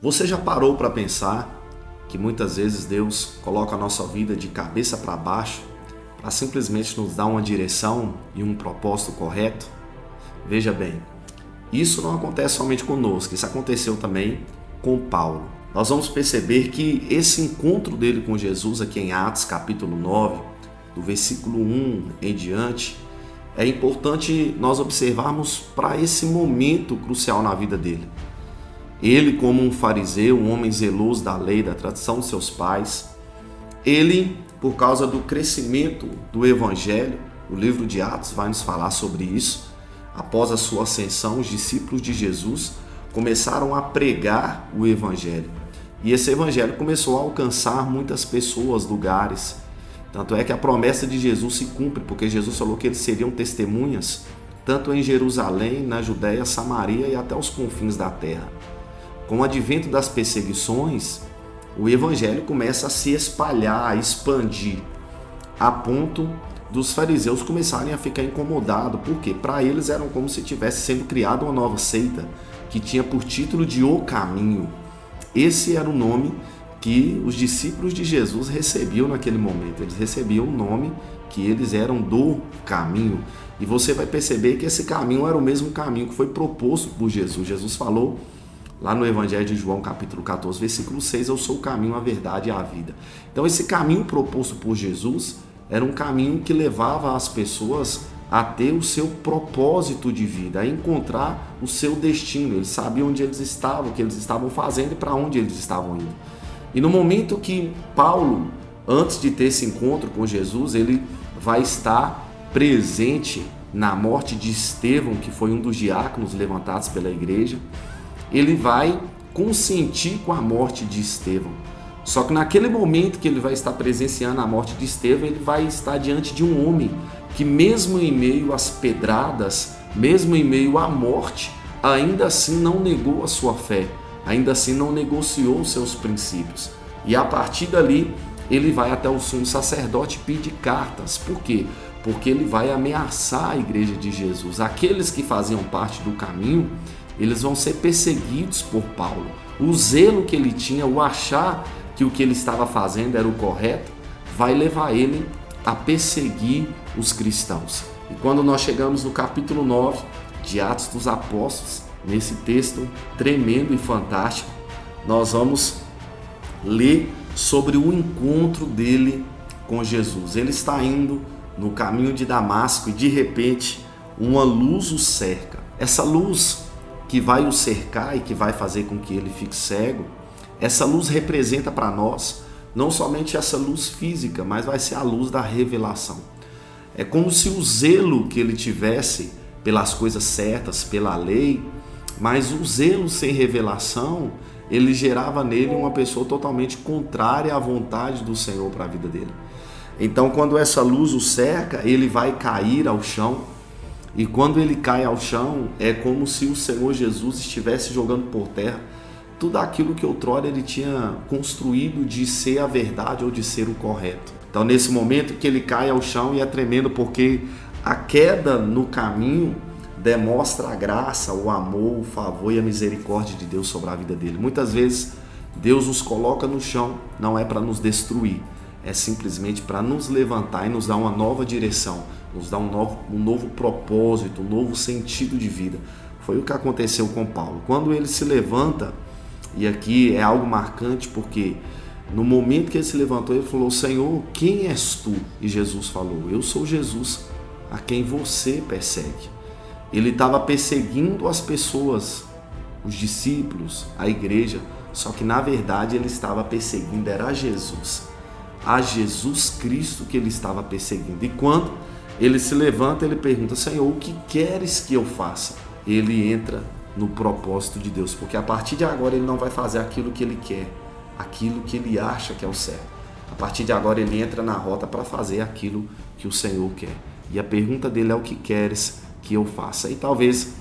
Você já parou para pensar que muitas vezes Deus coloca a nossa vida de cabeça para baixo para simplesmente nos dar uma direção e um propósito correto? Veja bem, isso não acontece somente conosco, isso aconteceu também com Paulo. Nós vamos perceber que esse encontro dele com Jesus aqui em Atos capítulo 9, do versículo 1 em diante, é importante nós observarmos para esse momento crucial na vida dele. Ele, como um fariseu, um homem zeloso da lei, da tradição de seus pais, ele, por causa do crescimento do evangelho, o livro de Atos vai nos falar sobre isso. Após a sua ascensão, os discípulos de Jesus começaram a pregar o evangelho. E esse evangelho começou a alcançar muitas pessoas, lugares. Tanto é que a promessa de Jesus se cumpre, porque Jesus falou que eles seriam testemunhas, tanto em Jerusalém, na Judéia, Samaria e até os confins da terra. Com o advento das perseguições, o evangelho começa a se espalhar, a expandir, a ponto dos fariseus começarem a ficar incomodados, porque para eles era como se tivesse sendo criada uma nova seita, que tinha por título de O Caminho. Esse era o nome que os discípulos de Jesus recebiam naquele momento. Eles recebiam o nome que eles eram do caminho. E você vai perceber que esse caminho era o mesmo caminho que foi proposto por Jesus. Jesus falou lá no Evangelho de João, capítulo 14, versículo 6, eu sou o caminho, a verdade e a vida. Então esse caminho proposto por Jesus era um caminho que levava as pessoas a ter o seu propósito de vida, a encontrar o seu destino. Eles sabiam onde eles estavam, o que eles estavam fazendo e para onde eles estavam indo. E no momento que Paulo, antes de ter esse encontro com Jesus, ele vai estar presente na morte de Estevão, que foi um dos diáconos levantados pela igreja. Ele vai consentir com a morte de Estevão. Só que naquele momento que ele vai estar presenciando a morte de Estevão, ele vai estar diante de um homem que, mesmo em meio às pedradas, mesmo em meio à morte, ainda assim não negou a sua fé, ainda assim não negociou os seus princípios. E a partir dali, ele vai até o sumo sacerdote pedir cartas. Por quê? Porque ele vai ameaçar a igreja de Jesus. Aqueles que faziam parte do caminho, eles vão ser perseguidos por Paulo. O zelo que ele tinha, o achar que o que ele estava fazendo era o correto, vai levar ele a perseguir os cristãos. E quando nós chegamos no capítulo 9 de Atos dos Apóstolos, nesse texto tremendo e fantástico, nós vamos ler sobre o encontro dele com Jesus. Ele está indo no caminho de Damasco e de repente uma luz o cerca. Essa luz que vai o cercar e que vai fazer com que ele fique cego, essa luz representa para nós não somente essa luz física, mas vai ser a luz da revelação. É como se o zelo que ele tivesse pelas coisas certas, pela lei, mas o zelo sem revelação, ele gerava nele uma pessoa totalmente contrária à vontade do Senhor para a vida dele. Então, quando essa luz o cerca, ele vai cair ao chão. E quando ele cai ao chão, é como se o Senhor Jesus estivesse jogando por terra tudo aquilo que outrora ele tinha construído de ser a verdade ou de ser o correto. Então, nesse momento que ele cai ao chão, e é tremendo porque a queda no caminho demonstra a graça, o amor, o favor e a misericórdia de Deus sobre a vida dele. Muitas vezes Deus nos coloca no chão, não é para nos destruir, é simplesmente para nos levantar e nos dar uma nova direção, nos dar um novo propósito, um novo sentido de vida. Foi o que aconteceu com Paulo. Quando ele se levanta, e aqui é algo marcante porque no momento que ele se levantou, ele falou: Senhor, quem és tu? E Jesus falou: eu sou Jesus, a quem você persegue. Ele estava perseguindo as pessoas, os discípulos, a igreja, só que na verdade ele estava perseguindo, era a Jesus Cristo que ele estava perseguindo. E quando ele se levanta, ele pergunta: Senhor, o que queres que eu faça? Ele entra no propósito de Deus, porque a partir de agora ele não vai fazer aquilo que ele quer, aquilo que ele acha que é o certo. A partir de agora ele entra na rota para fazer aquilo que o Senhor quer. E a pergunta dele é: o que queres que eu faça? E talvez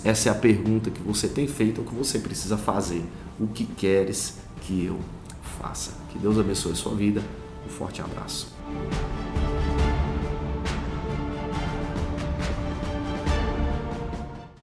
essa é a pergunta que você tem feito, ou que você precisa fazer: o que queres que eu faça? Que Deus abençoe a sua vida. Um forte abraço.